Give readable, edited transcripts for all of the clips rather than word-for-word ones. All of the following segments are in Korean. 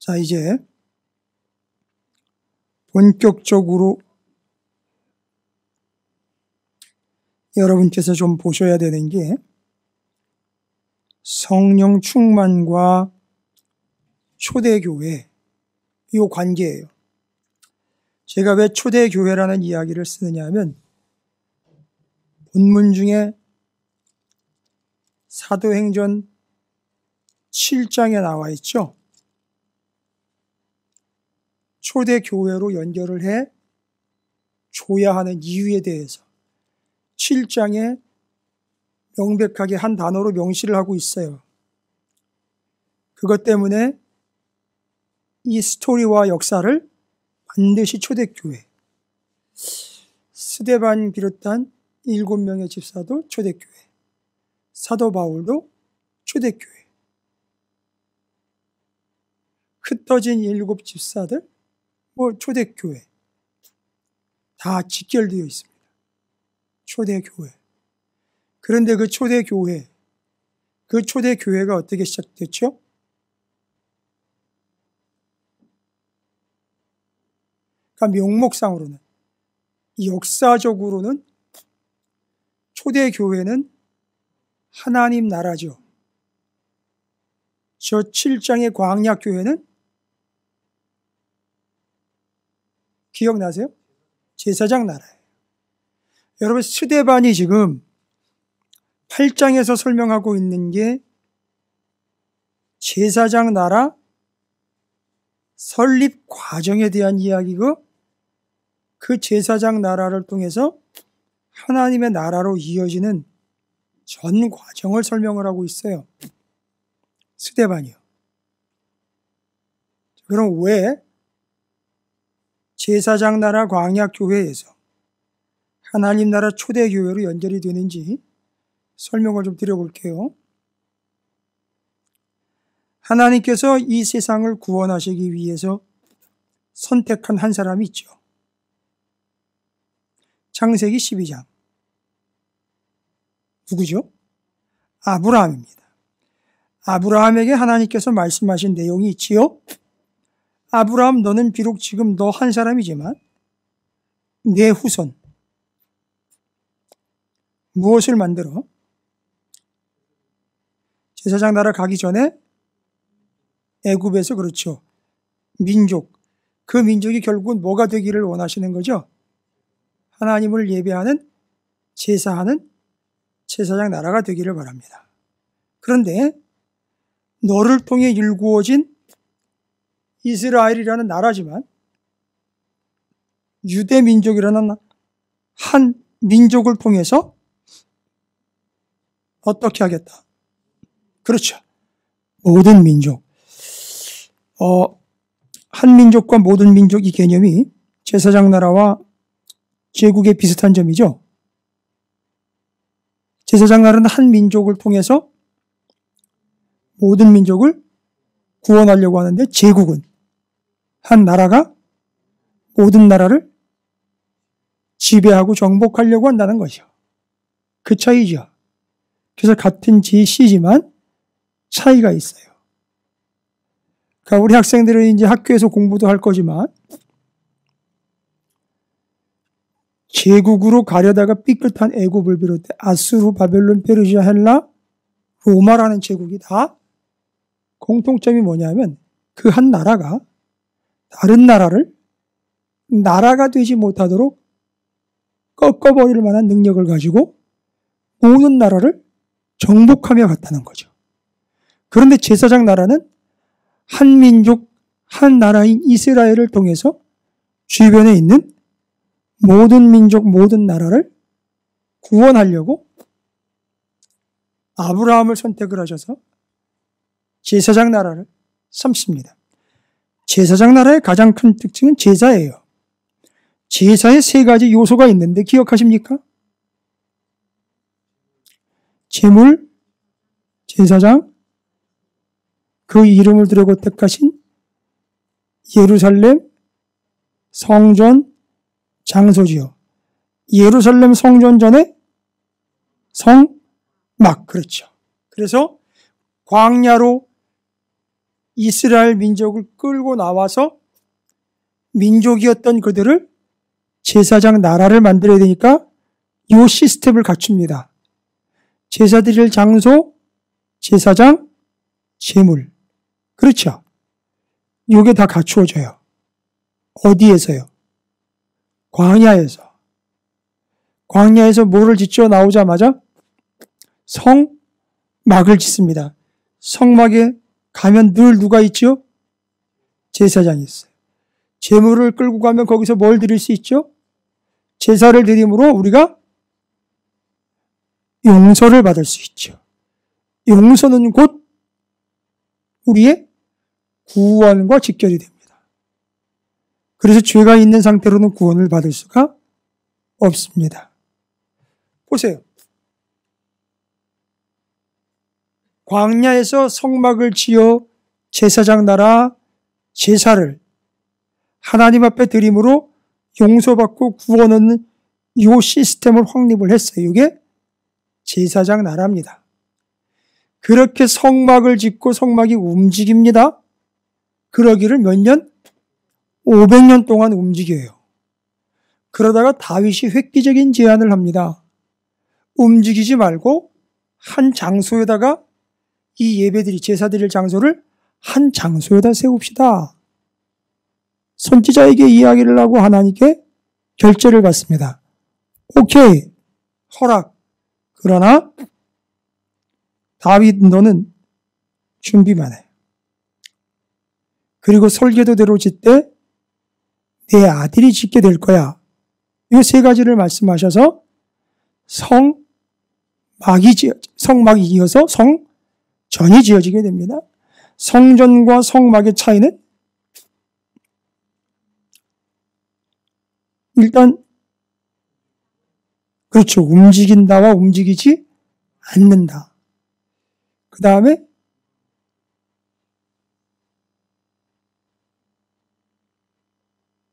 자, 이제 본격적으로 여러분께서 좀 보셔야 되는 게 성령 충만과 초대교회 이 관계예요. 제가 왜 초대교회라는 이야기를 쓰느냐 하면 본문 중에 사도행전 7장에 나와 있죠. 초대교회로 연결을 해 줘야 하는 이유에 대해서 7장에 명백하게 한 단어로 명시를 하고 있어요. 그것 때문에 이 스토리와 역사를 반드시 초대교회, 스데반 비롯한 7명의 집사도 초대교회, 사도 바울도 초대교회, 흩어진 7 집사들, 초대교회 다 직결되어 있습니다. 초대교회. 그런데 그 초대교회가 어떻게 시작됐죠? 그러니까 명목상으로는, 역사적으로는 초대교회는 하나님 나라죠. 저 7장의 광야교회는 기억나세요? 제사장 나라예요. 여러분, 스데반이 지금 8장에서 설명하고 있는 게 제사장 나라 설립 과정에 대한 이야기고, 그 제사장 나라를 통해서 하나님의 나라로 이어지는 전 과정을 설명을 하고 있어요. 스데반이요. 그럼 왜 제사장 나라 광야교회에서 하나님 나라 초대교회로 연결이 되는지 설명을 좀 드려볼게요. 하나님께서 이 세상을 구원하시기 위해서 선택한 한 사람이 있죠. 창세기 12장. 누구죠? 아브라함입니다. 아브라함에게 하나님께서 말씀하신 내용이 있지요. 아브라함, 너는 비록 지금 너 한 사람이지만 내 후손 무엇을 만들어? 제사장 나라 가기 전에 애굽에서, 그렇죠, 민족, 그 민족이 결국은 뭐가 되기를 원하시는 거죠? 하나님을 예배하는, 제사하는 제사장 나라가 되기를 바랍니다. 그런데 너를 통해 일구어진 이스라엘이라는 나라지만 유대 민족이라는 한 민족을 통해서 어떻게 하겠다? 그렇죠. 모든 민족. 한 민족과 모든 민족, 이 개념이 제사장 나라와 제국의 비슷한 점이죠. 제사장 나라는 한 민족을 통해서 모든 민족을 구원하려고 하는데, 제국은 한 나라가 모든 나라를 지배하고 정복하려고 한다는 것이죠. 그 차이죠. 그래서 같은 제시지만 차이가 있어요. 그러니까 우리 학생들은 이제 학교에서 공부도 할 거지만 제국으로 가려다가 삐끗한 애굽을 비롯해 아수르, 바벨론, 페르시아, 헬라, 로마라는 제국이 다 공통점이 뭐냐면 그 한 나라가 다른 나라를 나라가 되지 못하도록 꺾어버릴 만한 능력을 가지고 모든 나라를 정복하며 갔다는 거죠. 그런데 제사장 나라는 한 민족, 한 나라인 이스라엘을 통해서 주변에 있는 모든 민족, 모든 나라를 구원하려고 아브라함을 선택을 하셔서 제사장 나라를 삼습니다. 제사장 나라의 가장 큰 특징은 제사예요. 제사에 3가지 요소가 있는데 기억하십니까? 제물, 제사장, 그 이름을 두려고 택하신 예루살렘 성전 장소지요. 예루살렘 성전 전에 성막, 그렇죠. 그래서 광야로 이스라엘 민족을 끌고 나와서 민족이었던 그들을 제사장 나라를 만들어야 되니까 이 시스템을 갖춥니다. 제사 드릴 장소, 제사장, 제물. 그렇죠? 이게 다 갖추어져요. 어디에서요? 광야에서. 광야에서 뭐를 짓죠? 나오자마자 성막을 짓습니다. 성막에 가면 늘 누가 있죠? 제사장이 있어요. 제물을 끌고 가면 거기서 뭘 드릴 수 있죠? 제사를 드림으로 우리가 용서를 받을 수 있죠. 용서는 곧 우리의 구원과 직결이 됩니다. 그래서 죄가 있는 상태로는 구원을 받을 수가 없습니다. 보세요. 광야에서 성막을 지어 제사장 나라 제사를 하나님 앞에 드림으로 용서받고 구원 얻는 이 시스템을 확립을 했어요. 이게 제사장 나라입니다. 그렇게 성막을 짓고 성막이 움직입니다. 그러기를 몇 년? 500년 동안 움직여요. 그러다가 다윗이 획기적인 제안을 합니다. 움직이지 말고 한 장소에다가 이 예배드릴 제사 드릴 장소를 한 장소에다 세웁시다. 선지자에게 이야기를 하고 하나님께 결재를 받습니다. 오케이, 허락. 그러나 다윗 너는 준비만 해. 그리고 설계도대로 짓되 내 아들이 짓게 될 거야. 이 세 가지를 말씀하셔서 성막이 이어서 성전이 지어지게 됩니다. 성전과 성막의 차이는 일단 그렇죠. 움직인다와 움직이지 않는다. 그 다음에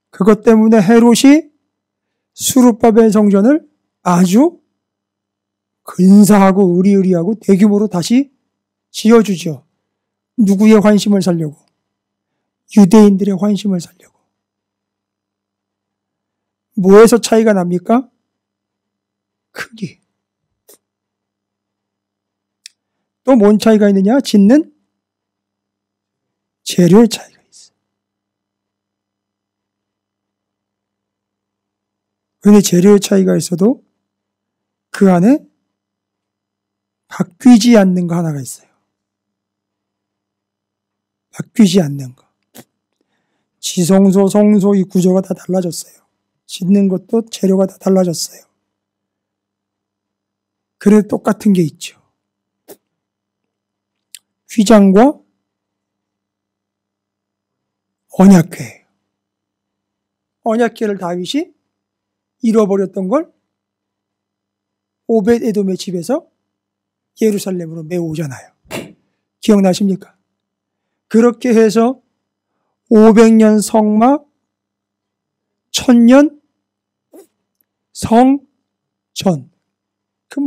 그것 때문에 헤롯이 수르바벨 성전을 아주 근사하고 의리의리하고 대규모로 다시 지어주죠. 누구의 환심을 살려고? 유대인들의 환심을 살려고. 뭐에서 차이가 납니까? 크기. 또 뭔 차이가 있느냐? 짓는 재료의 차이가 있어요. 그런데 재료의 차이가 있어도 그 안에 바뀌지 않는 거 하나가 있어요. 바뀌지 않는 거. 지성소, 성소 이 구조가 다 달라졌어요. 짓는 것도 재료가 다 달라졌어요. 그래도 똑같은 게 있죠. 휘장과 언약궤예요. 언약궤를 다윗이 잃어버렸던 걸 오벳에돔의 집에서 예루살렘으로 메오잖아요. 기억나십니까? 그렇게 해서 500년 성막, 1000년 성전. 그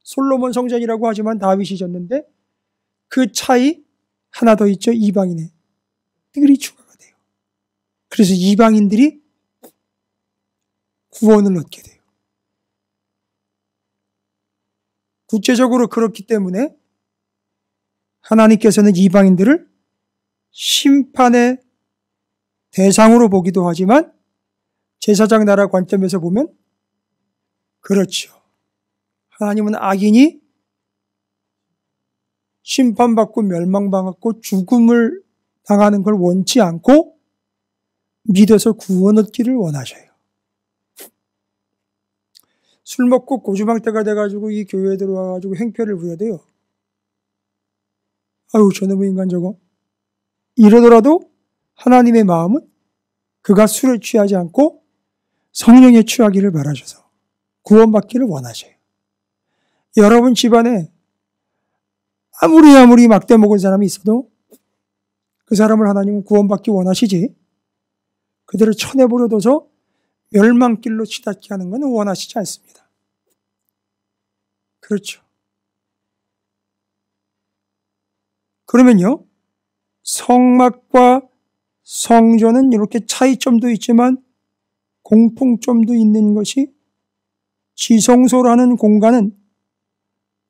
솔로몬 성전이라고 하지만 다윗이 졌는데 그 차이 하나 더 있죠. 이방인의 뜰이 추가가 돼요. 그래서 이방인들이 구원을 얻게 돼요. 구체적으로 그렇기 때문에 하나님께서는 이방인들을 심판의 대상으로 보기도 하지만 제사장 나라 관점에서 보면 그렇죠. 하나님은 악인이 심판받고 멸망받고 죽음을 당하는 걸 원치 않고 믿어서 구원 얻기를 원하셔요. 술 먹고 고주망태가 돼가지고 이 교회에 들어와가지고 행패를 부려대요. 아유 저놈의 인간 저거. 이러더라도 하나님의 마음은 그가 술을 취하지 않고 성령에 취하기를 바라셔서 구원받기를 원하셔요. 여러분 집안에 아무리 막대 먹은 사람이 있어도 그 사람을 하나님은 구원받기 원하시지 그들을 쳐내버려둬서 멸망길로 치닫게 하는 건 원하시지 않습니다. 그렇죠. 그러면요 성막과 성전은 이렇게 차이점도 있지만 공통점도 있는 것이 지성소라는 공간은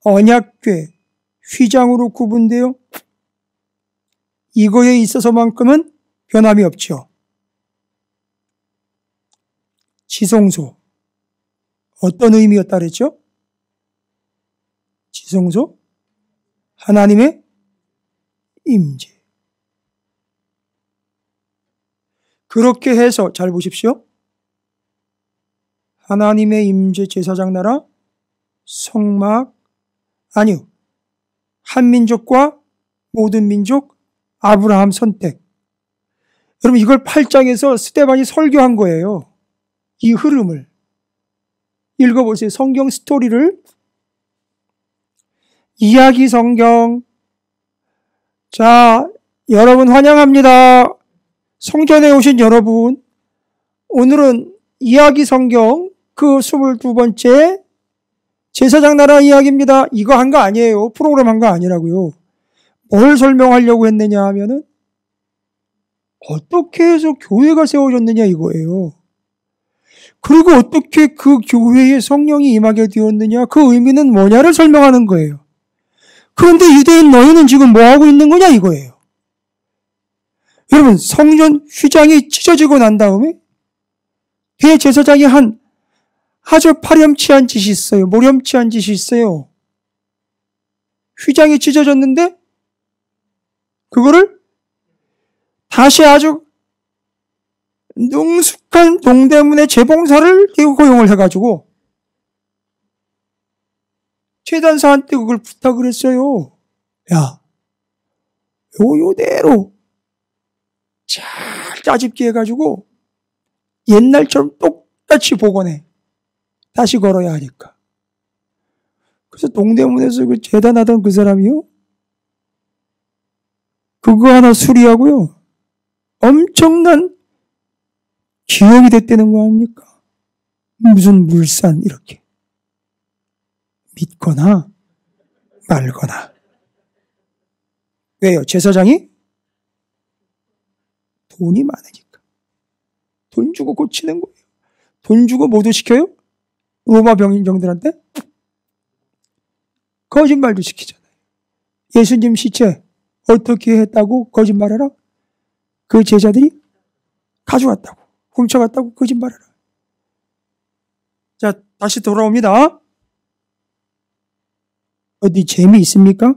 언약궤, 휘장으로 구분되어 이거에 있어서만큼은 변함이 없죠. 지성소. 어떤 의미였다 그랬죠? 지성소? 하나님의 임재. 그렇게 해서 잘 보십시오. 하나님의 임재 제사장 나라, 성막, 아니요. 한민족과 모든 민족, 아브라함 선택. 여러분 이걸 8장에서 스데반이 설교한 거예요. 이 흐름을. 읽어보세요. 성경 스토리를. 이야기 성경. 자, 여러분 환영합니다. 성전에 오신 여러분. 오늘은 이야기 성경 그 22번째 제사장 나라 이야기입니다. 이거 한 거 아니에요. 프로그램 한 거 아니라고요. 뭘 설명하려고 했느냐 하면은 어떻게 해서 교회가 세워졌느냐 이거예요. 그리고 어떻게 그 교회에 성령이 임하게 되었느냐 그 의미는 뭐냐를 설명하는 거예요. 그런데 유대인 너희는 지금 뭐 하고 있는 거냐 이거예요. 여러분 성전 휘장이 찢어지고 난 다음에 대제사장이 한 아주 파렴치한 짓이 있어요. 모렴치한 짓이 있어요. 휘장이 찢어졌는데 그거를 다시 아주 능숙한 동대문의 재봉사를 고용을 해가지고 제단사한테 그걸 부탁을 했어요. 야, 요대로 잘 짜집기 해가지고 옛날처럼 똑같이 복원해. 다시 걸어야 하니까. 그래서 동대문에서 그 재단하던 그 사람이요. 그거 하나 수리하고요. 엄청난 기업이 됐다는 거 아닙니까? 무슨 물산 이렇게. 믿거나 말거나. 왜요? 제사장이 돈이 많으니까. 돈 주고 고치는 거예요. 돈 주고 뭐도 시켜요? 로마 병인정들한테 거짓말도 시키잖아요. 예수님 시체 어떻게 했다고 거짓말해라? 그 제자들이 가져갔다고 훔쳐갔다고 거짓말해라. 자, 다시 돌아옵니다. 어디 재미있습니까?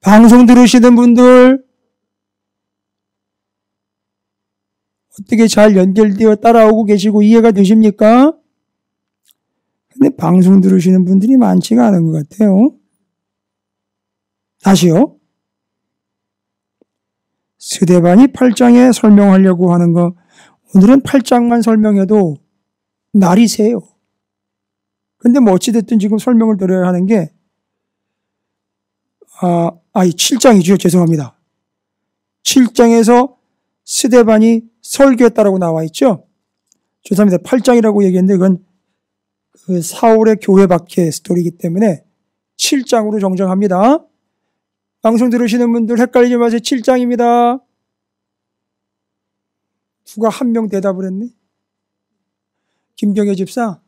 방송 들으시는 분들 어떻게 잘 연결되어 따라오고 계시고 이해가 되십니까? 근데 방송 들으시는 분들이 많지가 않은 것 같아요. 다시요. 스데반이 8장에 설명하려고 하는 거 오늘은 8장만 설명해도 날이 새요. 근데 뭐 어찌됐든 지금 설명을 드려야 하는 게 7장이죠. 죄송합니다. 7장에서 스데반이 설교했다라고 나와 있죠. 죄송합니다. 8장이라고 얘기했는데 그건 그 사울의 교회 박해 스토리이기 때문에 7장으로 정정합니다. 방송 들으시는 분들 헷갈리지 마세요. 7장입니다. 누가 한 명 대답을 했네. 김경애 집사.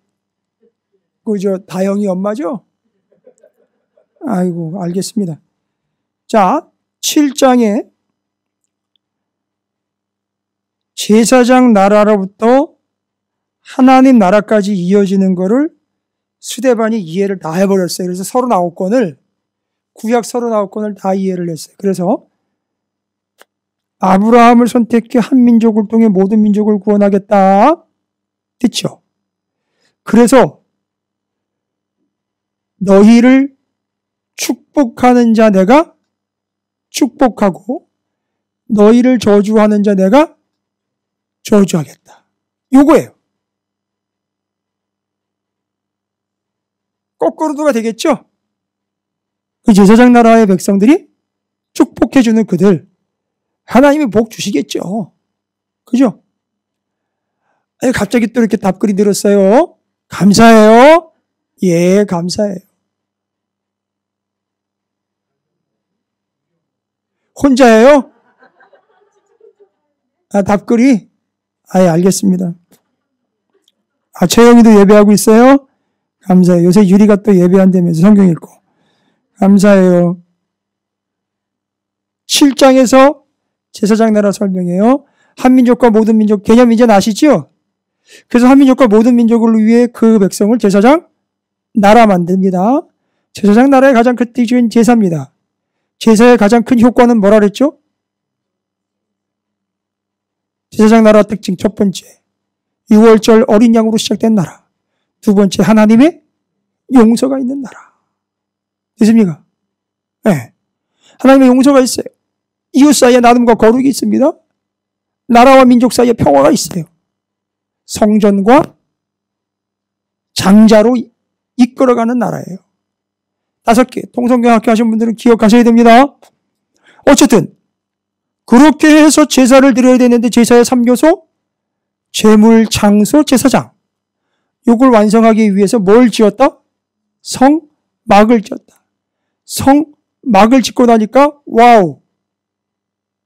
그 다영이 엄마죠? 아이고 알겠습니다. 자, 7장에 제사장 나라로부터 하나님 나라까지 이어지는 거를 스데반이 이해를 다 해버렸어요. 그래서 39권을 구약 39권을 다 이해를 했어요. 그래서 아브라함을 선택해 한 민족을 통해 모든 민족을 구원하겠다. 됐죠? 그래서 너희를 축복하는 자 내가 축복하고 너희를 저주하는 자 내가 저주하겠다. 요거예요. 거꾸로도가 되겠죠? 그 제사장 나라의 백성들이 축복해주는 그들 하나님이 복 주시겠죠. 그죠? 갑자기 또 이렇게 답글이 늘었어요. 감사해요. 예, 감사해요. 혼자예요? 답글이? 알겠습니다. 최영이도 예배하고 있어요? 감사해요. 요새 유리가 또 예배한다면서 성경 읽고. 감사해요. 7장에서 제사장 나라 설명해요. 한민족과 모든 민족 개념 이제 아시죠? 그래서 한민족과 모든 민족을 위해 그 백성을 제사장 나라 만듭니다. 제사장 나라의 가장 큰 특징은 제사입니다. 제사의 가장 큰 효과는 뭐라 그랬죠? 제사장 나라 특징 첫 번째, 6월절 어린 양으로 시작된 나라. 두 번째, 하나님의 용서가 있는 나라. 됐습니까? 네. 하나님의 용서가 있어요. 이웃 사이에 나눔과 거룩이 있습니다. 나라와 민족 사이에 평화가 있어요. 성전과 장자로 이끌어가는 나라예요. 5개, 통성경학교 하신 분들은 기억하셔야 됩니다. 어쨌든 그렇게 해서 제사를 드려야 되는데 제사의 3요소, 제물, 장소, 제사장. 이걸 완성하기 위해서 뭘 지었다? 성막을 지었다. 성막을 짓고 나니까 와우,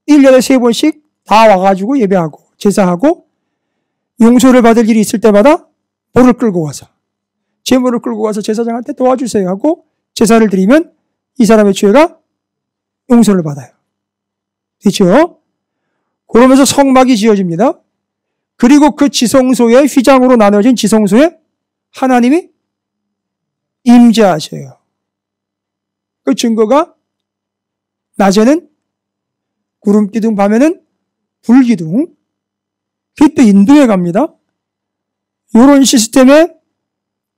1년에 3번씩 다 와가지고 예배하고 제사하고 용서를 받을 일이 있을 때마다 돌을 끌고 와서 제물을 끌고 와서 제사장한테 도와주세요 하고 제사를 드리면 이 사람의 죄가 용서를 받아요. 됐죠? 그러면서 성막이 지어집니다. 그리고 그 지성소의 휘장으로 나눠진 지성소에 하나님이 임재하셔요. 그 증거가 낮에는 구름기둥, 밤에는 불기둥, 그때 인도에 갑니다. 이런 시스템에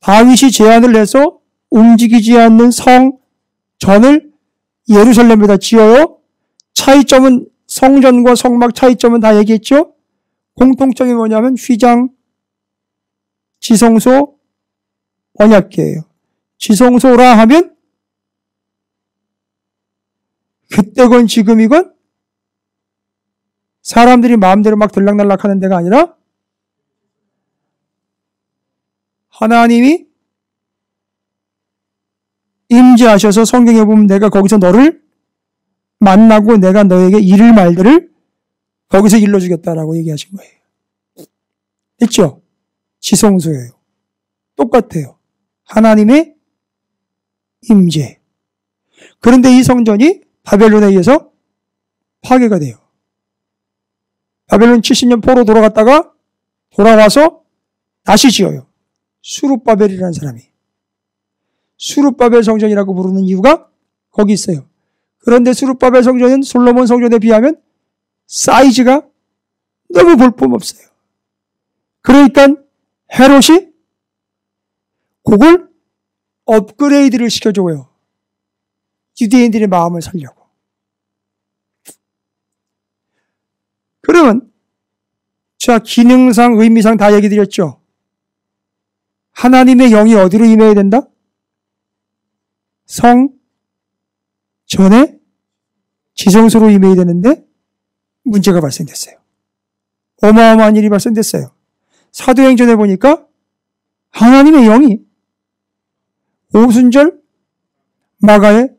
다윗이 제안을 해서 움직이지 않는 성전을 예루살렘에다 지어요. 차이점은 성전과 성막 차이점은 다 얘기했죠. 공통점이 뭐냐면 휘장, 지성소, 언약궤예요. 지성소라 하면 그때건 지금이건 사람들이 마음대로 막 들락날락 하는 데가 아니라 하나님이 임재하셔서 성경에 보면 내가 거기서 너를 만나고 내가 너에게 이를 말들을 거기서 일러주겠다라고 얘기하신 거예요. 됐죠? 지성소예요. 똑같아요. 하나님의 임재. 그런데 이 성전이 바벨론에 의해서 파괴가 돼요. 바벨론 70년 포로 돌아갔다가 돌아와서 다시 지어요. 수룹바벨이라는 사람이. 수룹바벨 성전이라고 부르는 이유가 거기 있어요. 그런데 수룹바벨 성전은 솔로몬 성전에 비하면 사이즈가 너무 볼품없어요. 그러니까 헤롯이 그걸 업그레이드를 시켜줘요. 유대인들의 마음을 살려고. 그러면 자, 기능상 의미상 다 얘기 드렸죠. 하나님의 영이 어디로 임해야 된다? 성전에 지성소로 임해야 되는데 문제가 발생됐어요. 어마어마한 일이 발생됐어요. 사도행전에 보니까 하나님의 영이 오순절 마가의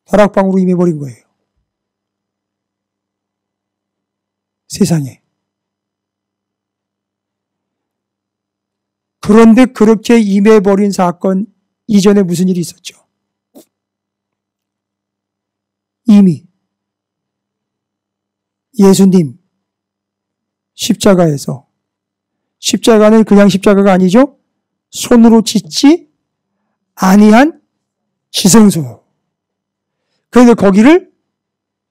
다락방으로 임해버린 거예요. 세상에. 그런데 그렇게 임해버린 사건 이전에 무슨 일이 있었죠? 이미 예수님 십자가에서, 십자가는 그냥 십자가가 아니죠? 손으로 짓지 아니한 지성소. 그런데 거기를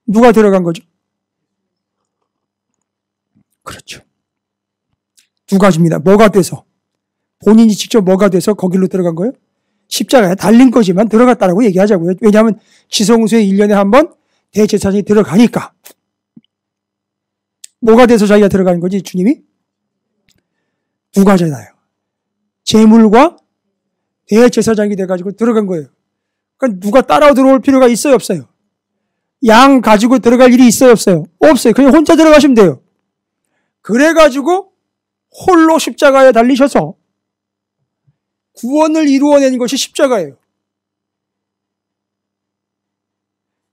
누가 들어간 거죠? 그렇죠. 두 가지입니다. 뭐가 돼서? 본인이 직접 뭐가 돼서 거기로 들어간 거예요? 십자가에 달린 거지만 들어갔다라고 얘기하자고요. 왜냐하면 지성소에 1년에 한 번 대제사장이 들어가니까. 뭐가 돼서 자기가 들어가는 거지, 주님이? 두 가지잖아요. 제물과 대제사장이 돼가지고 들어간 거예요. 그러니까 누가 따라 들어올 필요가 있어요, 없어요? 양 가지고 들어갈 일이 있어요, 없어요? 없어요. 그냥 혼자 들어가시면 돼요. 그래가지고 홀로 십자가에 달리셔서 구원을 이루어낸 것이 십자가예요.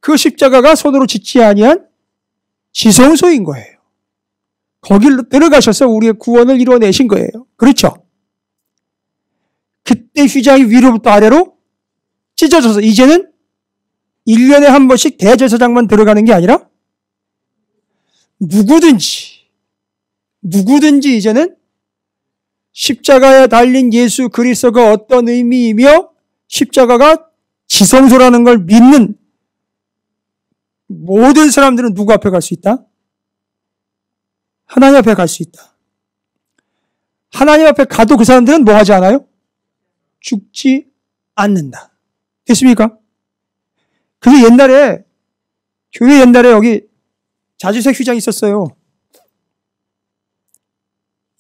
그 십자가가 손으로 짓지 아니한 지성소인 거예요. 거기로 들어가셔서 우리의 구원을 이루어내신 거예요. 그렇죠? 그때 휘장이 위로부터 아래로 찢어져서 이제는 1년에 한 번씩 대제사장만 들어가는 게 아니라 누구든지 이제는 십자가에 달린 예수 그리스도가 어떤 의미이며 십자가가 지성소라는 걸 믿는 모든 사람들은 누구 앞에 갈 수 있다? 하나님 앞에 갈 수 있다. 하나님 앞에 가도 그 사람들은 뭐 하지 않아요? 죽지 않는다. 됐습니까? 그래서 교회 옛날에 여기 자주색 휘장이 있었어요.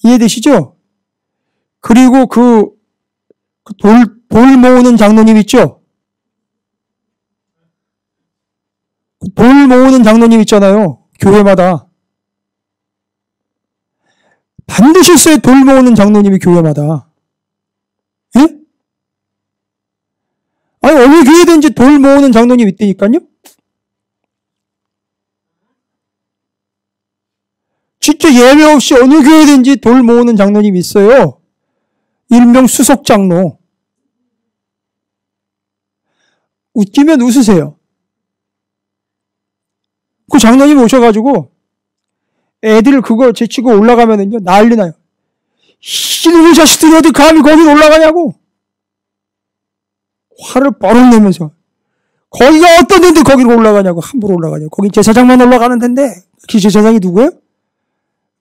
이해되시죠? 그리고 돌 모으는 장로님 있죠? 돌 모으는 장로님 있잖아요. 교회마다. 반드시 있어요. 돌 모으는 장로님이 교회마다. 예? 아니, 어느 교회든지 돌 모으는 장로님 있다니까요? 진짜 예외 없이 어느 교회든지 돌 모으는 장로님 있어요. 일명 수석 장로. 웃기면 웃으세요. 그 장로님 오셔가지고 애들 그거 제치고 올라가면은요, 난리 나요. 이놈의 자식들이 어디 감히 거기 올라가냐고. 화를 뻐럭 내면서. 거기가 어떤 데인데 거기로 올라가냐고. 함부로 올라가냐고. 거긴 제사장만 올라가는 데인데. 그 제사장이 누구예요?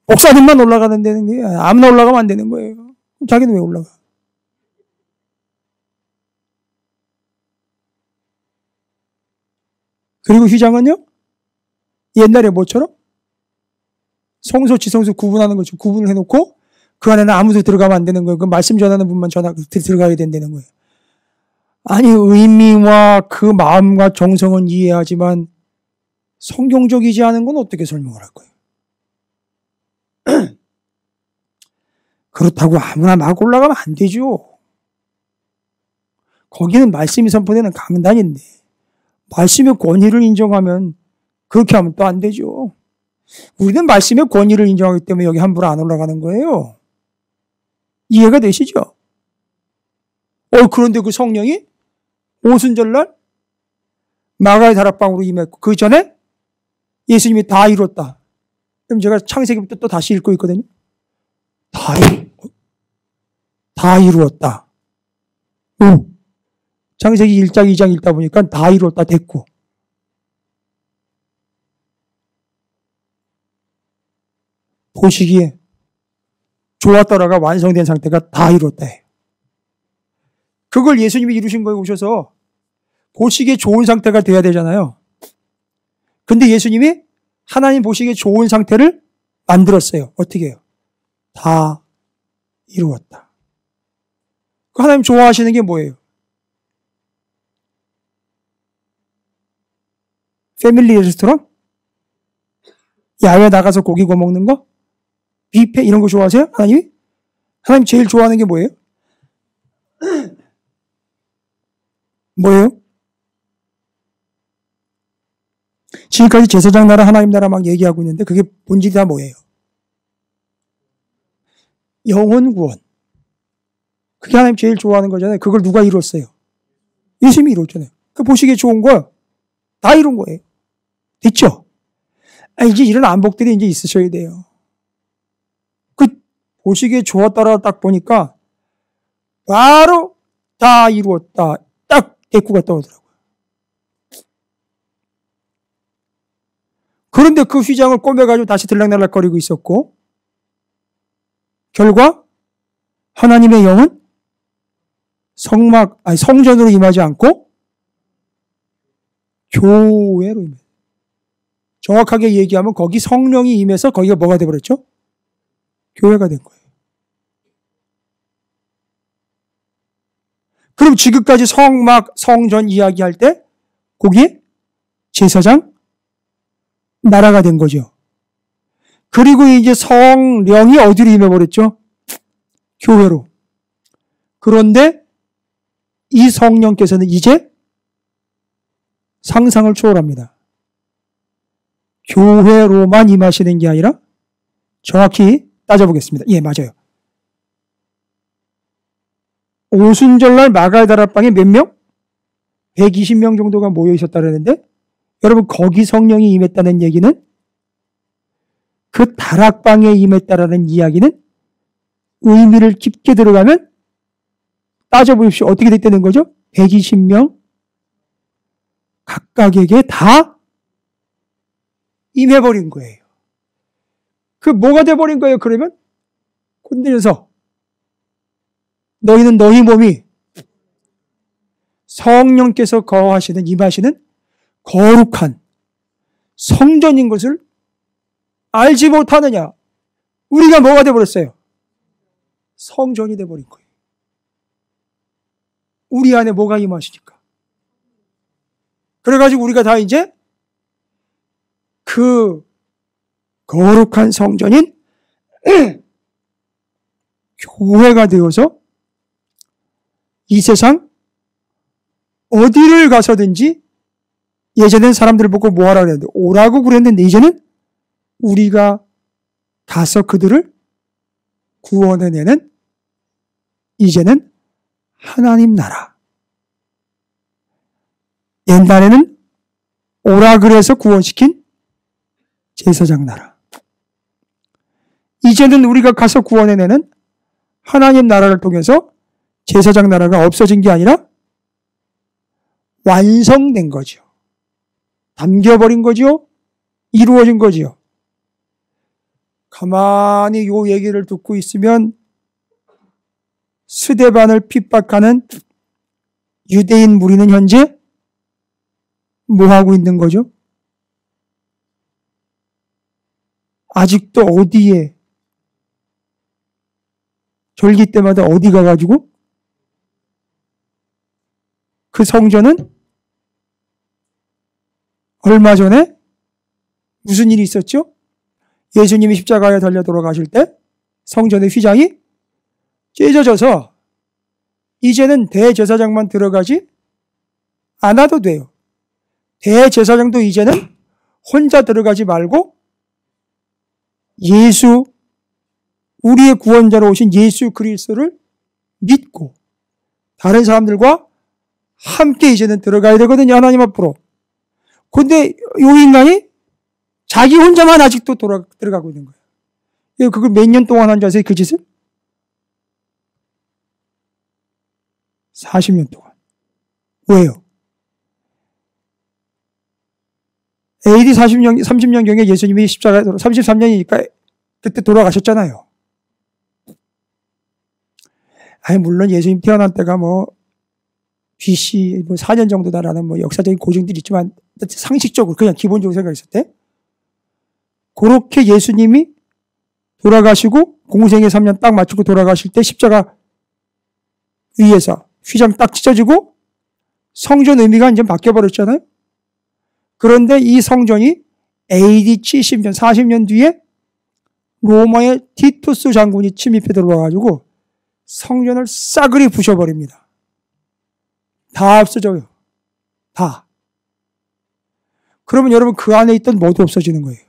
목사님만 올라가는 데인데 아무나 올라가면 안 되는 거예요. 그럼 자기는 왜 올라가? 그리고 휘장은요? 옛날에 뭐처럼? 성소, 지성소 구분하는 거죠. 구분을 해놓고 그 안에는 아무도 들어가면 안 되는 거예요. 그 말씀 전하는 분만 들어가야 된다는 거예요. 아니, 의미와 그 마음과 정성은 이해하지만 성경적이지 않은 건 어떻게 설명을 할 거예요? 그렇다고 아무나 막 올라가면 안 되죠. 거기는 말씀이 선포되는 강단인데 말씀의 권위를 인정하면 그렇게 하면 또 안 되죠. 우리는 말씀의 권위를 인정하기 때문에 여기 함부로 안 올라가는 거예요. 이해가 되시죠? 그런데 그 성령이 오순절날 마가의 다락방으로 임했고 그 전에 예수님이 다 이뤘다. 그럼 제가 창세기부터 또 다시 읽고 있거든요. 다 이루었다. 창세기 1장, 2장 읽다 보니까 다 이루었다 됐고. 보시기에 좋았더라가 완성된 상태가 다 이루었다 해요. 그걸 예수님이 이루신 거에 오셔서 보시기에 좋은 상태가 돼야 되잖아요. 근데 예수님이 하나님 보시기에 좋은 상태를 만들었어요. 어떻게 해요? 다 이루었다. 하나님 좋아하시는 게 뭐예요? 패밀리 레스토랑? 야외 나가서 고기 구워 먹는 거? 뷔페 이런 거 좋아하세요? 하나님이? 하나님 제일 좋아하는 게 뭐예요? 뭐예요? 지금까지 제사장 나라 하나님 나라 막 얘기하고 있는데 그게 본질이 다 뭐예요? 영혼 구원. 그게 하나님 제일 좋아하는 거잖아요. 그걸 누가 이뤘어요? 예수님이 이뤘잖아요. 그 보시기에 좋은 거 다 이룬 거예요. 됐죠? 이제 이런 안복들이 이제 있으셔야 돼요. 그 보시기에 좋았다라 딱 보니까 바로 다 이루었다. 딱 대꾸가 떠오르더라고요. 그런데 그 휘장을 꼬매가지고 다시 들락날락거리고 있었고 결과 하나님의 영은 성전으로 임하지 않고 교회로 임해요. 정확하게 얘기하면 거기 성령이 임해서 거기가 뭐가 돼버렸죠? 교회가 된 거예요. 그럼 지금까지 성전 이야기할 때 거기 제사장 나라가 된 거죠. 그리고 이제 성령이 어디로 임해버렸죠? 교회로. 그런데 이 성령께서는 이제 상상을 초월합니다. 교회로만 임하시는 게 아니라 정확히 따져보겠습니다. 예, 맞아요. 오순절날 마가의 다락방에 몇 명? 120명 정도가 모여 있었다 그러는데 여러분 거기 성령이 임했다는 얘기는 그 다락방에 임했다라는 이야기는 의미를 깊게 들어가면 따져보십시오. 어떻게 됐다는 거죠? 120명 각각에게 다 임해버린 거예요. 그 뭐가 돼버린 거예요? 그러면 건드려서 너희는 너희 몸이 성령께서 거하시는 임하시는 거룩한 성전인 것을 알지 못하느냐? 우리가 뭐가 돼버렸어요? 성전이 돼버린 거예요. 우리 안에 뭐가 임하시니까. 그래가지고 우리가 다 이제 그 거룩한 성전인 교회가 되어서 이 세상 어디를 가서든지 예전엔 사람들을 보고 뭐 하라 그랬는데 오라고 그랬는데 이제는 우리가 가서 그들을 구원해내는 이제는 하나님 나라. 옛날에는 오라 그래서 구원시킨 제사장 나라. 이제는 우리가 가서 구원해내는 하나님 나라를 통해서 제사장 나라가 없어진 게 아니라 완성된 거죠. 담겨버린 거죠. 이루어진 거죠. 가만히 요 얘기를 듣고 있으면 스데반을 핍박하는 유대인 무리는 현재 뭐 하고 있는 거죠? 아직도 어디에 절기 때마다 어디 가가지고 그 성전은 얼마 전에 무슨 일이 있었죠? 예수님이 십자가에 달려 돌아가실 때 성전의 휘장이 찢어져서 이제는 대제사장만 들어가지 않아도 돼요. 대제사장도 이제는 혼자 들어가지 말고 예수, 우리의 구원자로 오신 예수 그리스도를 믿고 다른 사람들과 함께 이제는 들어가야 되거든요. 하나님 앞으로. 근데 이 인간이 자기 혼자만 아직도 들어가고 있는 거예요. 그걸 몇 년 동안 한 줄 아세요? 그 짓을? 40년 동안. 왜요? AD 30년경에 예수님이 십자가에 33년이니까 그때 돌아가셨잖아요. 아니, 물론 예수님 태어난 때가 뭐 BC 4년 정도다라는 뭐 역사적인 고증들이 있지만 상식적으로 그냥 기본적으로 생각했을 때 그렇게 예수님이 돌아가시고 공생애 3년 딱 맞추고 돌아가실 때 십자가 위에서 휘장 딱 찢어지고 성전 의미가 이제 바뀌어버렸잖아요. 그런데 이 성전이 AD 70년, 40년 뒤에 로마의 티투스 장군이 침입해 들어와가지고 성전을 싸그리 부셔버립니다. 다 없어져요. 다. 그러면 여러분 그 안에 있던 모두 없어지는 거예요.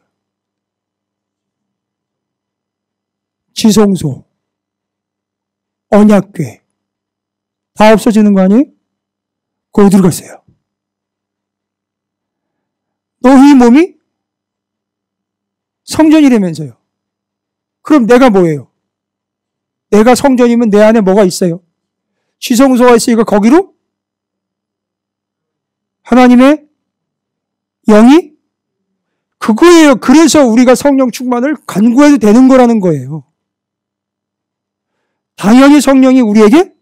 지성소, 언약궤 다 없어지는 거 아니에요? 그거 어디로 갔어요? 너희 몸이 성전이라면서요. 그럼 내가 뭐예요? 내가 성전이면 내 안에 뭐가 있어요? 지성소가 있으니까 거기로 하나님의 영이 그거예요. 그래서 우리가 성령 충만을 간구해도 되는 거라는 거예요. 당연히 성령이 우리에게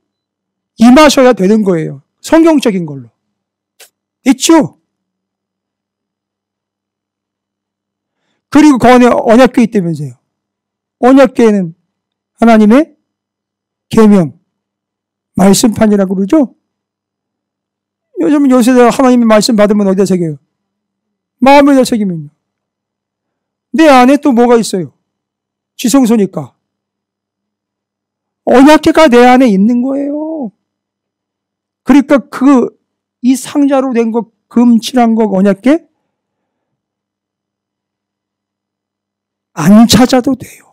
임하셔야 되는 거예요. 성경적인 걸로. 있죠? 그리고 그 안에 언약궤 있다면서요. 언약궤는 하나님의 계명, 말씀판이라고 그러죠? 요새 하나님의 말씀 받으면 어디다 새겨요? 마음에다 새기면요. 내 안에 또 뭐가 있어요? 지성소니까. 언약궤가 내 안에 있는 거예요. 그러니까 이 상자로 된 거 금칠한 거 언약궤 안 찾아도 돼요.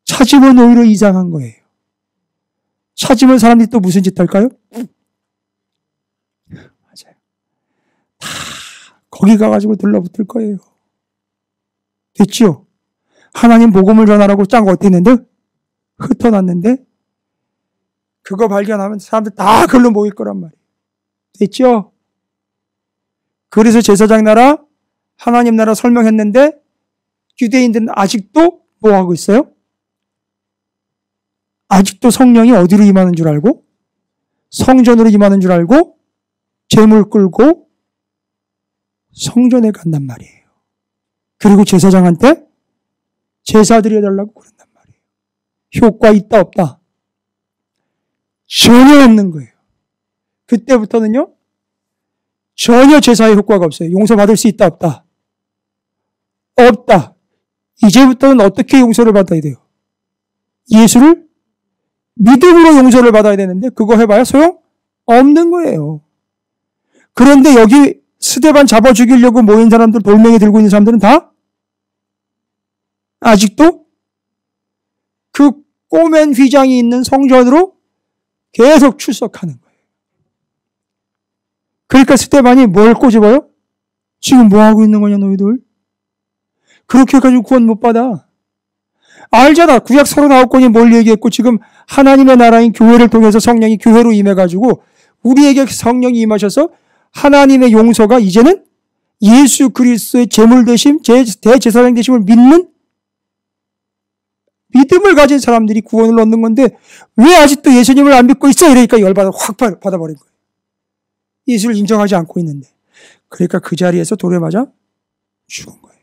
찾으면 오히려 이상한 거예요. 찾으면 사람들이 또 무슨 짓 할까요? 맞아요. 다 거기 가가지고 들러붙을 거예요. 됐죠? 하나님 복음을 전하라고 짱 어땠는데? 흩어놨는데? 그거 발견하면 사람들 다 글로 모일 거란 말이에요. 됐죠? 그래서 제사장 나라, 하나님 나라 설명했는데 유대인들은 아직도 뭐 하고 있어요? 아직도 성령이 어디로 임하는 줄 알고? 성전으로 임하는 줄 알고 제물 끌고 성전에 간단 말이에요. 그리고 제사장한테 제사 드려달라고 그런단 말이에요. 효과 있다 없다? 전혀 없는 거예요. 그때부터는요, 전혀 제사의 효과가 없어요. 용서받을 수 있다 없다? 없다. 이제부터는 어떻게 용서를 받아야 돼요? 예수를 믿음으로 용서를 받아야 되는데 그거 해봐야 소용 없는 거예요. 그런데 여기 스데반 잡아 죽이려고 모인 사람들, 돌멩이 들고 있는 사람들은 다 아직도 그 꼬맨 휘장이 있는 성전으로 계속 출석하는 거예요. 그러니까 스데반이 뭘 꼬집어요? 지금 뭐 하고 있는 거냐 너희들? 그렇게 해가지고 구원 못 받아. 알잖아. 구약 39권이 뭘 얘기했고 지금 하나님의 나라인 교회를 통해서 성령이 교회로 임해가지고 우리에게 성령이 임하셔서 하나님의 용서가 이제는 예수 그리스도의 제물 대심, 대제사장 대심을 믿는 믿음을 가진 사람들이 구원을 얻는 건데 왜 아직도 예수님을 안 믿고 있어? 이러니까 열받아 확 받아버린 거예요. 예수를 인정하지 않고 있는데. 그러니까 그 자리에서 돌에 맞아 죽은 거예요.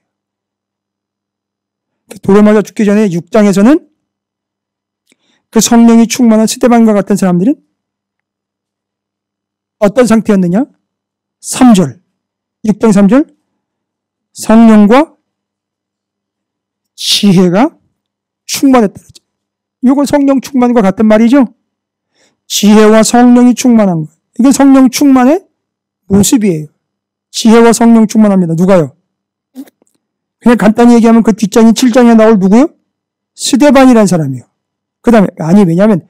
돌에 맞아 죽기 전에 6장에서는 그 성령이 충만한 스데반과 같은 사람들은 어떤 상태였느냐? 3절, 6장 3절, 성령과 지혜가 충만했다. 이건 성령 충만과 같은 말이죠. 지혜와 성령이 충만한 거예요. 이게 성령 충만의 모습이에요. 지혜와 성령 충만합니다. 누가요? 그냥 간단히 얘기하면 그 뒷장인 7장에 나올 누구요? 스데반이라는 사람이요. 그 다음에, 아니, 왜냐하면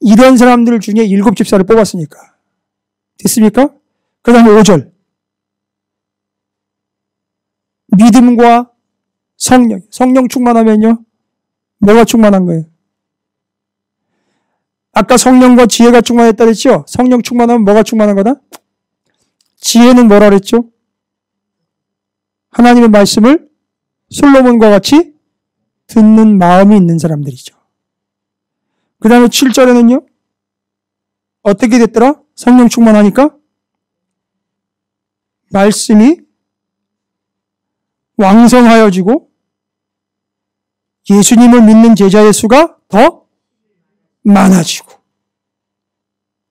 이런 사람들 중에 7집사를 뽑았으니까. 됐습니까? 그 다음에 5절. 믿음과 성령 충만하면요. 뭐가 충만한 거예요? 아까 성령과 지혜가 충만했다 그랬죠? 성령 충만하면 뭐가 충만한 거다? 지혜는 뭐라 그랬죠? 하나님의 말씀을 솔로몬과 같이 듣는 마음이 있는 사람들이죠. 그 다음에 7절에는요. 어떻게 됐더라? 성령 충만하니까 말씀이 왕성하여지고 예수님을 믿는 제자의 수가 더 많아지고.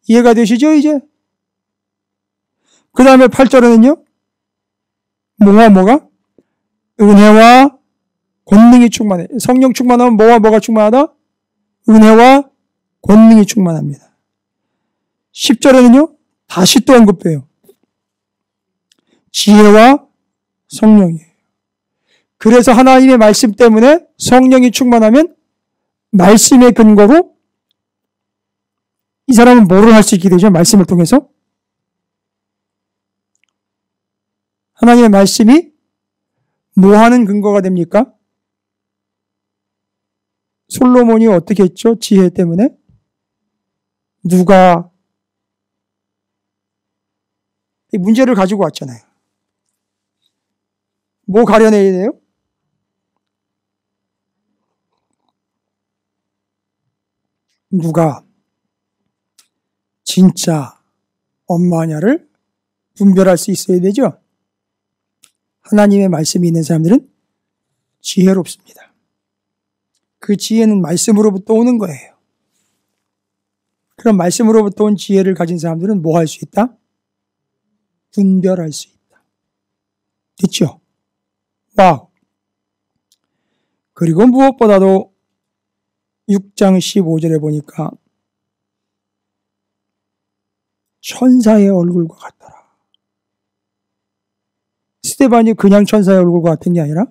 이해가 되시죠, 이제? 그 다음에 8절에는요, 뭐가? 은혜와 권능이 충만해. 성령 충만하면 뭐가 충만하다? 은혜와 권능이 충만합니다. 10절에는요, 다시 또 언급해요. 지혜와 성령이에요. 그래서 하나님의 말씀 때문에 성령이 충만하면 말씀의 근거로 이 사람은 뭐를 할 수 있게 되죠? 말씀을 통해서. 하나님의 말씀이 뭐 하는 근거가 됩니까? 솔로몬이 어떻게 했죠? 지혜 때문에. 누가 이 문제를 가지고 왔잖아요. 뭐 가려내야 돼요? 누가 진짜 엄마냐를 분별할 수 있어야 되죠? 하나님의 말씀이 있는 사람들은 지혜롭습니다. 그 지혜는 말씀으로부터 오는 거예요. 그럼 말씀으로부터 온 지혜를 가진 사람들은 뭐 할 수 있다? 분별할 수 있다. 됐죠? 와우. 그리고 무엇보다도 6장 15절에 보니까 천사의 얼굴과 같더라. 스데반이 그냥 천사의 얼굴과 같은 게 아니라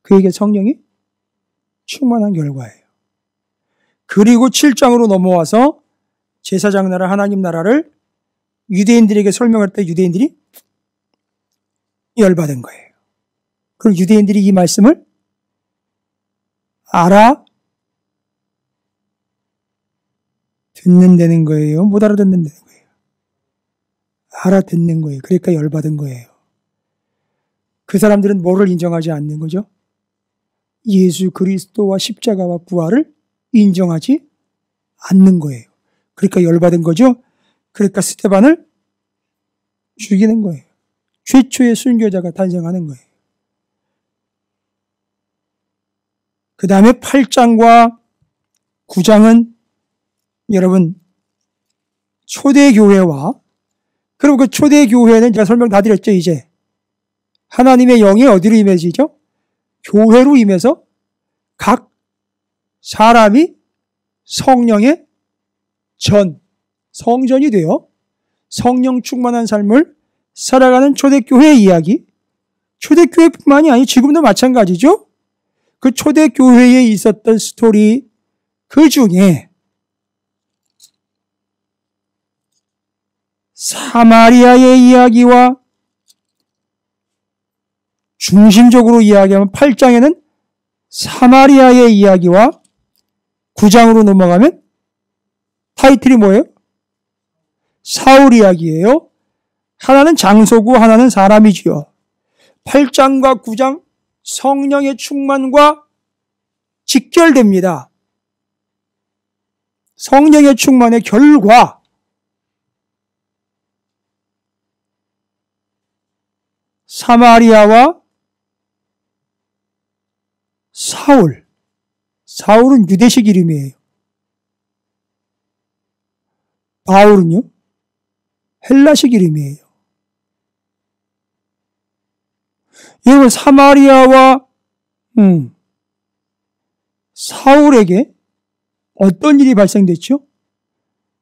그에게 성령이 충만한 결과예요. 그리고 7장으로 넘어와서 제사장 나라, 하나님 나라를 유대인들에게 설명할 때 유대인들이 열받은 거예요. 그럼 유대인들이 이 말씀을 듣는다는 거예요? 못 알아듣는다는 거예요? 알아듣는 거예요. 그러니까 열받은 거예요. 그 사람들은 뭐를 인정하지 않는 거죠? 예수 그리스도와 십자가와 부활을 인정하지 않는 거예요. 그러니까 열받은 거죠? 그러니까 스데반을 죽이는 거예요. 최초의 순교자가 탄생하는 거예요. 그 다음에 8장과 9장은 여러분 초대교회와 그리고 그 초대교회는 제가 설명 다 드렸죠. 이제 하나님의 영이 어디로 임해지죠? 교회로 임해서 각 사람이 성령의 성전이 되어 성령 충만한 삶을 살아가는 초대교회의 이야기. 초대교회뿐만이 아니고 지금도 마찬가지죠. 그 초대교회에 있었던 스토리 그 중에 사마리아의 이야기와 중심적으로 이야기하면 8장에는 사마리아의 이야기와 9장으로 넘어가면 타이틀이 뭐예요? 사울 이야기예요. 하나는 장소고 하나는 사람이지요. 8장과 9장 성령의 충만과 직결됩니다. 성령의 충만의 결과 사마리아와 사울은 유대식 이름이에요. 바울은요? 헬라식 이름이에요. 여러분 사마리아와 사울에게 어떤 일이 발생됐죠?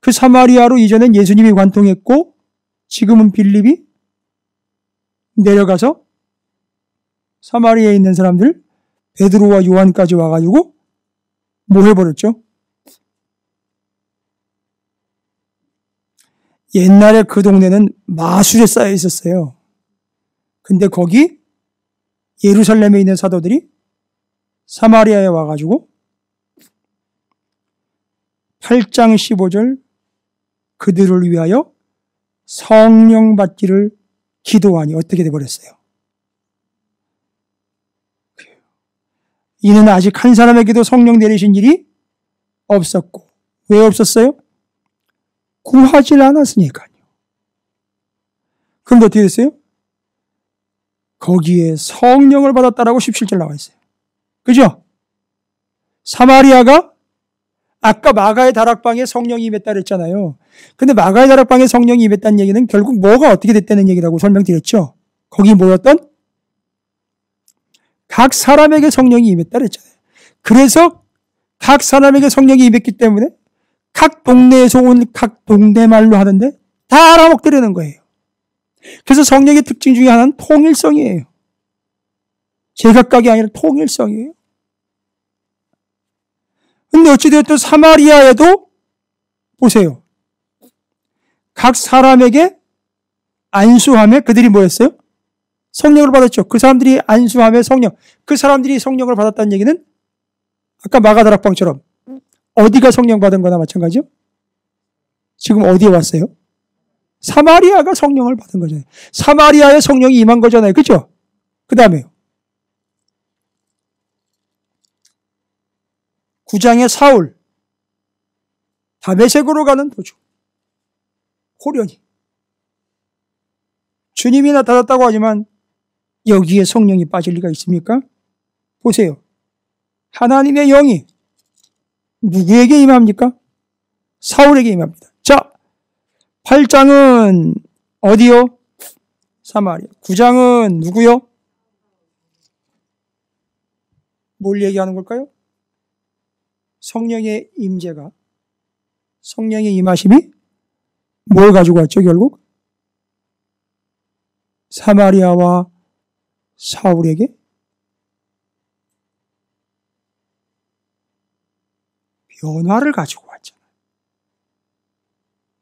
그 사마리아로 이전엔 예수님이 관통했고 지금은 빌립이 내려가서 사마리아에 있는 사람들 베드로와 요한까지 와가지고 뭐 해버렸죠? 옛날에 그 동네는 마술에 쌓여 있었어요. 근데 거기 예루살렘에 있는 사도들이 사마리아에 와가지고 8장 15절 그들을 위하여 성령 받기를 기도하니 어떻게 돼버렸어요? 이는 아직 한 사람에게도 성령 내리신 일이 없었고 왜 없었어요? 구하질 않았으니까요. 그런데 어떻게 됐어요? 거기에 성령을 받았다라고 17절 나와 있어요. 그죠? 사마리아가 아까 마가의 다락방에 성령이 임했다 그랬잖아요. 근데 마가의 다락방에 성령이 임했다는 얘기는 결국 뭐가 어떻게 됐다는 얘기라고 설명드렸죠. 거기 뭐였던? 각 사람에게 성령이 임했다 그랬잖아요. 그래서 각 사람에게 성령이 임했기 때문에 각 동네에서 온 각 동네 말로 하는데 다 알아먹으려는 거예요. 그래서 성령의 특징 중에 하나는 통일성이에요. 제각각이 아니라 통일성이에요. 근데 어찌되었든 사마리아에도 보세요. 각 사람에게 안수함에 그들이 뭐였어요? 성령을 받았죠. 그 사람들이 안수함에 성령. 그 사람들이 성령을 받았다는 얘기는 아까 마가다락방처럼 어디가 성령 받은 거나 마찬가지죠? 지금 어디에 왔어요? 사마리아가 성령을 받은 거잖아요. 사마리아에 성령이 임한 거잖아요. 그죠? 그 다음에요. 9장의 사울. 다메섹으로 가는 도중. 호련히. 주님이 나타났다고 하지만 여기에 성령이 빠질 리가 있습니까? 보세요. 하나님의 영이 누구에게 임합니까? 사울에게 임합니다. 자, 8장은 어디요? 사마리아. 9장은 누구요? 뭘 얘기하는 걸까요? 성령의 임재가, 성령의 임하심이 뭘 가지고 왔죠, 결국? 사마리아와 사울에게 변화를 가지고 왔잖아요.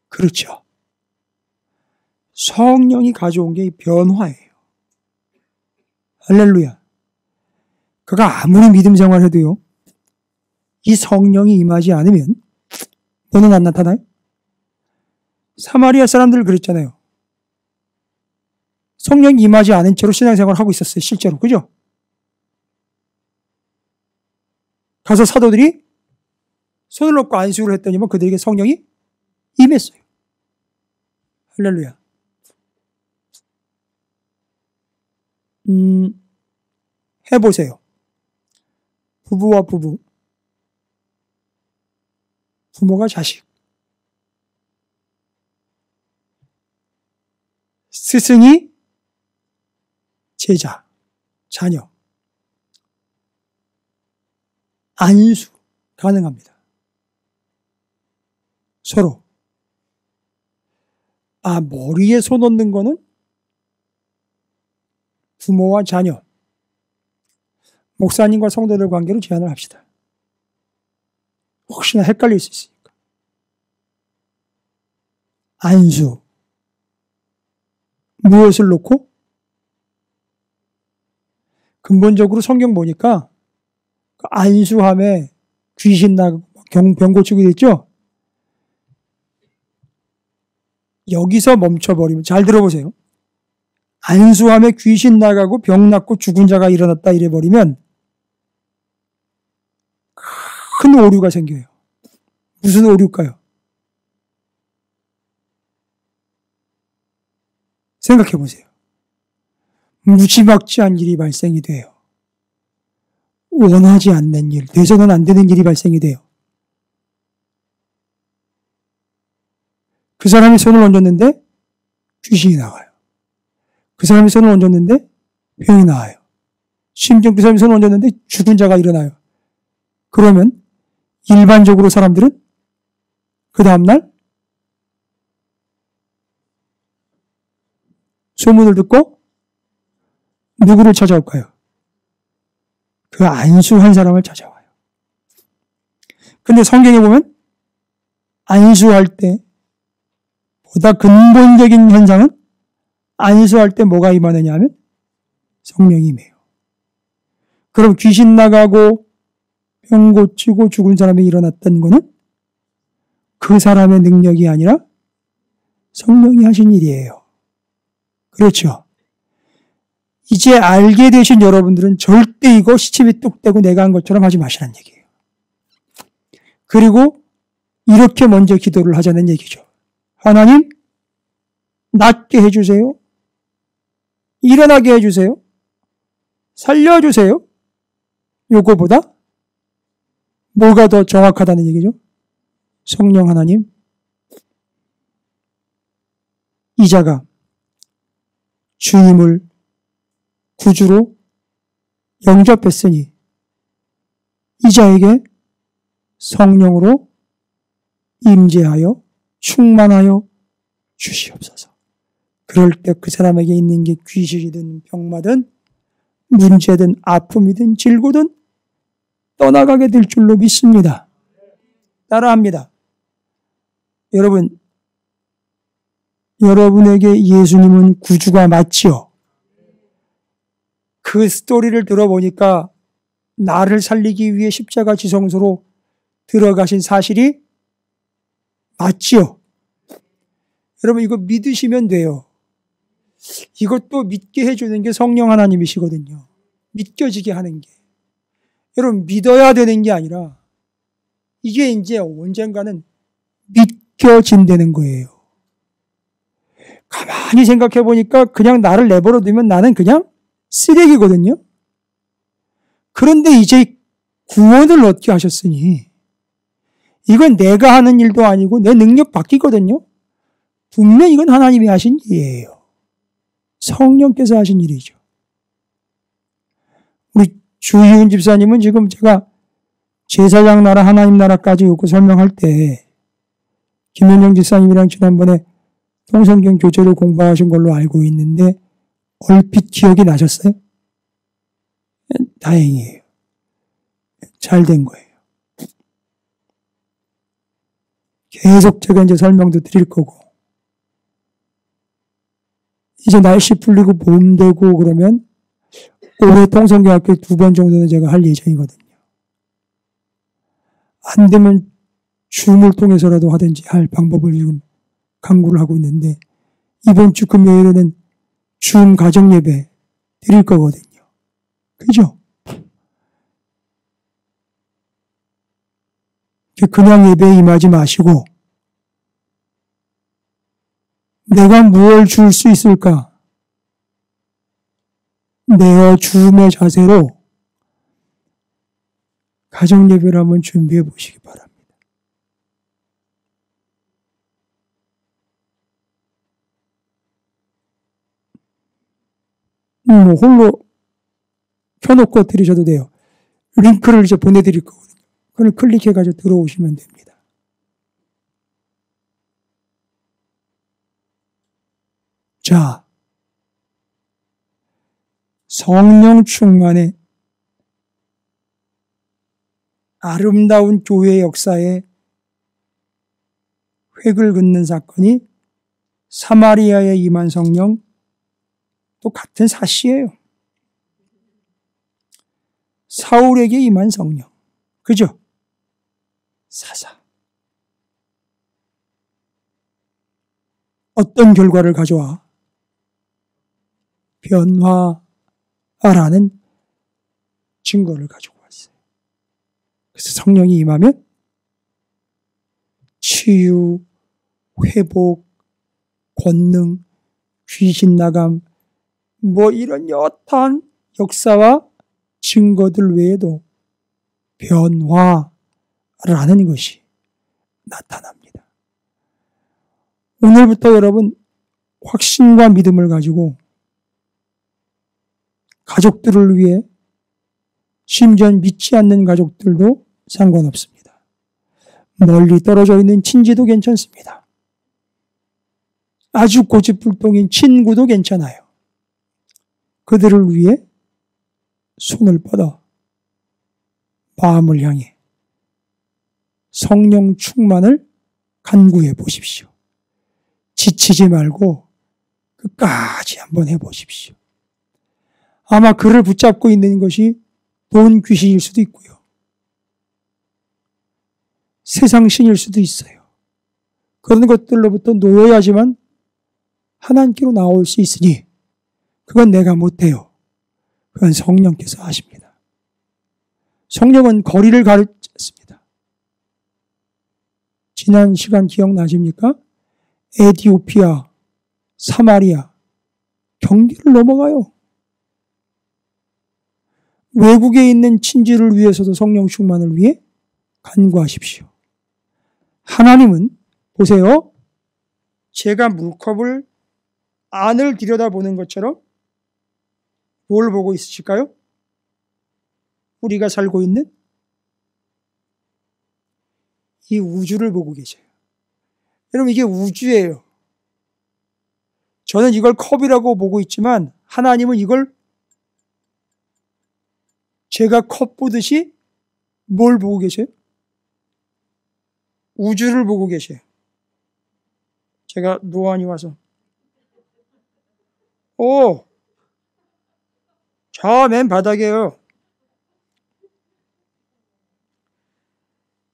그렇죠. 성령이 가져온 게 변화예요. 할렐루야. 그가 아무리 믿음 생활해도요, 이 성령이 임하지 않으면 뭐는 안 나타나요? 사마리아 사람들 그랬잖아요. 성령이 임하지 않은 채로 신앙생활을 하고 있었어요. 실제로. 그죠? 가서 사도들이 손을 놓고 안수를 했더니만 그들에게 성령이 임했어요. 할렐루야. 해보세요. 부부와 부부, 부모가 자식, 스승이 제자, 자녀, 안수 가능합니다. 서로. 머리에 손 얹는 거는 부모와 자녀, 목사님과 성도들 관계로 제한을 합시다. 혹시나 헷갈릴 수 있으니까. 안수. 무엇을 놓고? 근본적으로 성경 보니까 안수함에 귀신 나고 병 고치고 됐죠? 여기서 멈춰버리면, 잘 들어보세요. 안수함에 귀신 나가고 병 낫고 죽은 자가 일어났다 이래버리면 큰 오류가 생겨요. 무슨 오류일까요? 생각해 보세요. 무지막지한 일이 발생이 돼요. 원하지 않는 일, 돼서는 안 되는 일이 발생이 돼요. 그 사람이 손을 얹었는데 귀신이 나가요. 그 사람이 손을 얹었는데 병이 나와요. 심지어 그 사람이 손을 얹었는데 죽은 자가 일어나요. 그러면 일반적으로 사람들은 그 다음날 소문을 듣고 누구를 찾아올까요? 그 안수한 사람을 찾아와요. 근데 성경에 보면 안수할 때 보다 근본적인 현상은 안수할 때 뭐가 임하느냐 하면 성령이 임해요. 그럼 귀신 나가고 병 고치고 죽은 사람이 일어났던 거는 그 사람의 능력이 아니라 성령이 하신 일이에요. 그렇죠. 이제 알게 되신 여러분들은 절대 이거 시침이 뚝 떼고 내가 한 것처럼 하지 마시라는 얘기예요. 그리고 이렇게 먼저 기도를 하자는 얘기죠. 하나님, 낫게 해주세요. 일어나게 해주세요. 살려주세요. 요거보다 뭐가 더 정확하다는 얘기죠? 성령 하나님, 이 자가 주님을 구주로 영접했으니 이 자에게 성령으로 임재하여 충만하여 주시옵소서. 그럴 때 그 사람에게 있는 게 귀신이든 병마든 문제든 아픔이든 질고든 떠나가게 될 줄로 믿습니다. 따라합니다. 여러분, 여러분에게 예수님은 구주가 맞지요? 그 스토리를 들어보니까 나를 살리기 위해 십자가 지성소로 들어가신 사실이 맞지요? 여러분, 이거 믿으시면 돼요. 이것도 믿게 해주는 게 성령 하나님이시거든요. 믿겨지게 하는 게. 여러분, 믿어야 되는 게 아니라 이게 이제 언젠가는 믿겨진다는 거예요. 가만히 생각해 보니까 그냥 나를 내버려 두면 나는 그냥 쓰레기거든요. 그런데 이제 구원을 얻게 하셨으니 이건 내가 하는 일도 아니고 내 능력 바뀌거든요. 분명 이건 하나님이 하신 일이에요. 성령께서 하신 일이죠. 우리 주희훈 집사님은 지금 제가 제사장 나라 하나님 나라까지 요거 설명할 때 김현영 집사님이랑 지난번에 통성경 교재를 공부하신 걸로 알고 있는데 얼핏 기억이 나셨어요? 다행이에요. 잘 된 거예요. 계속 제가 이제 설명도 드릴 거고, 이제 날씨 풀리고 봄 되고 그러면 올해 통성경학교 2번 정도는 제가 할 예정이거든요. 안 되면 줌을 통해서라도 하든지 할 방법을 지금 강구를 하고 있는데, 이번 주 금요일에는 줌 가정 예배 드릴 거거든요. 그죠? 그냥 예배에 임하지 마시고 내가 무엇을 줄 수 있을까? 내어 줌의 자세로 가정 예배를 한번 준비해 보시기 바랍니다. 홀로 켜놓고 들으셔도 돼요. 링크를 이제 보내드릴 거거든요. 그걸 클릭해가지고 들어오시면 됩니다. 자, 성령 충만의 아름다운 교회 역사에 획을 긋는 사건이 사마리아에 임한 성령, 또 같은 사시예요. 사울에게 임한 성령. 그죠? 사사. 어떤 결과를 가져와? 변화라는 증거를 가지고 왔어요. 그래서 성령이 임하면 치유, 회복, 권능, 귀신 나감, 이런 여타한 역사와 증거들 외에도 변화라는 것이 나타납니다. 오늘부터 여러분 확신과 믿음을 가지고 가족들을 위해, 심지어 믿지 않는 가족들도 상관없습니다. 멀리 떨어져 있는 친지도 괜찮습니다. 아주 고집불통인 친구도 괜찮아요. 그들을 위해 손을 뻗어 마음을 향해 성령 충만을 간구해 보십시오. 지치지 말고 끝까지 한번 해보십시오. 아마 그를 붙잡고 있는 것이 돈 귀신일 수도 있고요. 세상 신일 수도 있어요. 그런 것들로부터 놓여야지만 하나님께로 나올 수 있으니 그건 내가 못해요. 그건 성령께서 하십니다. 성령은 거리를 가르지 않습니다. 지난 시간 기억나십니까? 에티오피아, 사마리아, 경계를 넘어가요. 외국에 있는 친지를 위해서도 성령 충만을 위해 간구하십시오. 하나님은 보세요. 제가 물컵을 안을 들여다보는 것처럼 뭘 보고 있으실까요? 우리가 살고 있는 이 우주를 보고 계세요. 여러분, 이게 우주예요. 저는 이걸 컵이라고 보고 있지만 하나님은 이걸 제가 컵 보듯이 뭘 보고 계세요? 우주를 보고 계세요. 제가 노안이 와서 저 맨 바닥이에요.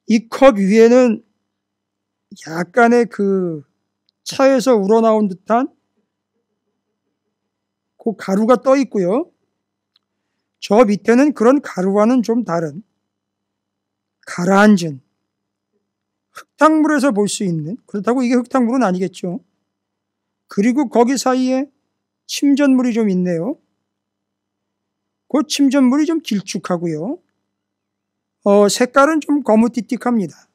이 컵 위에는 약간의 그 차에서 우러나온 듯한 그 가루가 떠 있고요. 저 밑에는 그런 가루와는 좀 다른 가라앉은 흙탕물에서 볼 수 있는, 그렇다고 이게 흙탕물은 아니겠죠. 그리고 거기 사이에 침전물이 좀 있네요. 그 침전물이 좀 길쭉하고요. 색깔은 좀 거무띠틱합니다.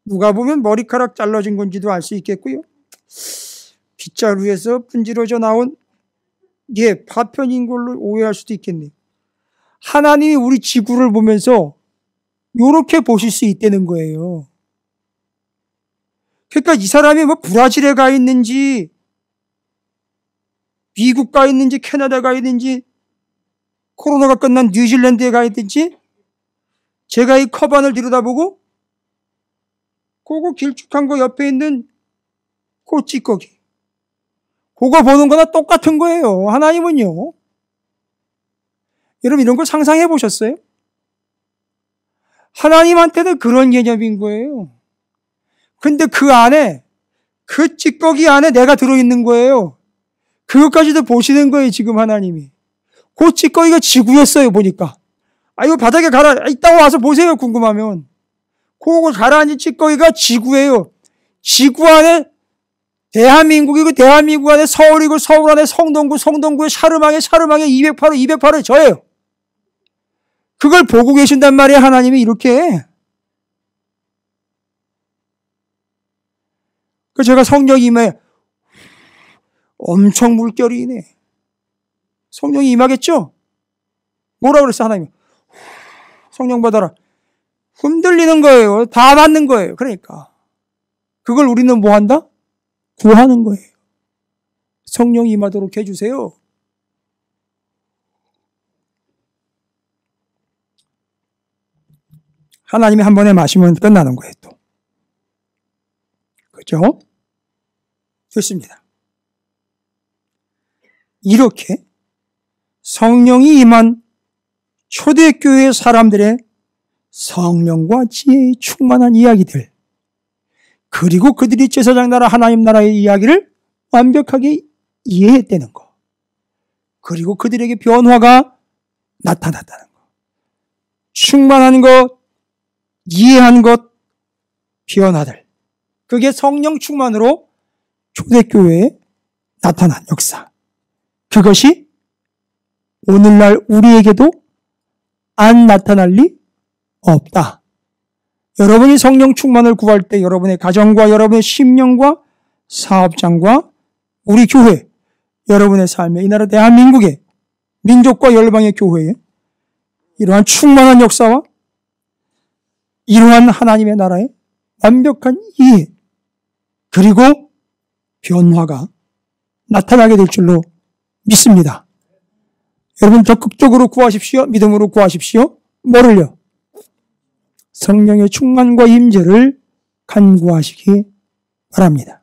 누가 보면 머리카락 잘라진 건지도 알 수 있겠고요. 빗자루에서 분지러져 나온 파편인 걸로 오해할 수도 있겠네요. 하나님이 우리 지구를 보면서 이렇게 보실 수 있다는 거예요. 그러니까 이 사람이 뭐 브라질에 가 있는지, 미국 가 있는지, 캐나다 가 있는지, 코로나가 끝난 뉴질랜드에 가 있든지, 제가 이 컵안을 들여다보고 그거 길쭉한 거 옆에 있는 그 찌꺼기, 그거 보는 거나 똑같은 거예요. 하나님은요. 여러분 이런 거 상상해 보셨어요? 하나님한테도 그런 개념인 거예요. 근데 그 안에, 그 찌꺼기 안에 내가 들어있는 거예요. 그것까지도 보시는 거예요, 지금 하나님이. 그 찌꺼기가 지구였어요, 보니까. 이거 바닥에 이따가 와서 보세요, 궁금하면. 그거 가라앉은 찌꺼기가 지구예요. 지구 안에 대한민국이고, 대한민국 안에 서울이고, 서울 안에 성동구에 샤르망에 208호 저예요. 그걸 보고 계신단 말이에요, 하나님이 이렇게. 그 제가 성령이 임해, 엄청 물결이네. 성령이 임하겠죠? 뭐라 그랬어, 하나님이? 성령 받아라. 흔들리는 거예요. 다 맞는 거예요. 그러니까. 그걸 우리는 뭐 한다? 구하는 거예요. 성령이 임하도록 해주세요. 하나님이 한 번에 마시면 끝나는 거예요, 또. 그죠? 좋습니다. 이렇게 성령이 임한 초대교회 사람들의 성령과 지혜에 충만한 이야기들, 그리고 그들이 제사장 나라 하나님 나라의 이야기를 완벽하게 이해했다는 것, 그리고 그들에게 변화가 나타났다는 것, 충만한 것, 이해한 것, 변화들, 그게 성령 충만으로 초대교회에 나타난 역사, 그것이 오늘날 우리에게도 안 나타날 리 없다. 여러분이 성령 충만을 구할 때 여러분의 가정과 여러분의 심령과 사업장과 우리 교회, 여러분의 삶에, 이 나라 대한민국의 민족과 열방의 교회에 이러한 충만한 역사와 이러한 하나님의 나라의 완벽한 이해, 그리고 변화가 나타나게 될 줄로 믿습니다. 여러분 적극적으로 구하십시오. 믿음으로 구하십시오. 뭐를요? 성령의 충만과 임재를 간구하시기 바랍니다.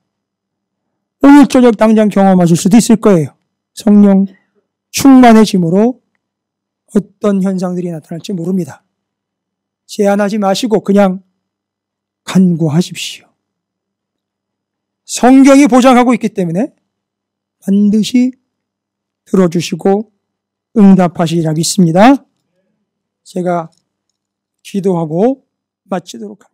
오늘 저녁 당장 경험하실 수도 있을 거예요. 성령 충만해짐으로 어떤 현상들이 나타날지 모릅니다. 제한하지 마시고 그냥 간구하십시오. 성경이 보장하고 있기 때문에 반드시 들어주시고 응답하시리라 믿습니다. 제가 기도하고 마치도록 하겠습니다.